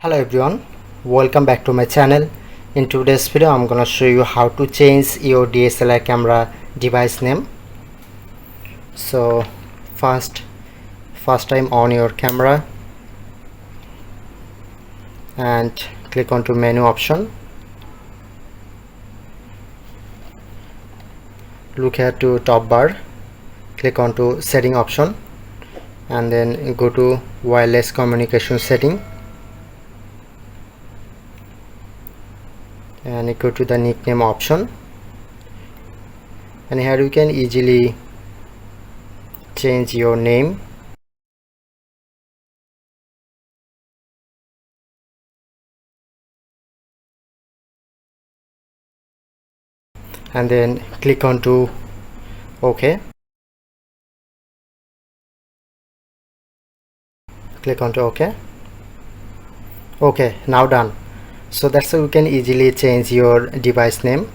Hello everyone, welcome back to my channel. In today's video I'm gonna show you how to change your DSLR camera device name. So first time on your camera and click onto menu option, look here to top bar, click onto setting option and then go to wireless communication setting and go to the nickname option, and here you can easily change your name. And then click onto OK. Click onto OK. Okay, now done. So that's how you can easily change your device name.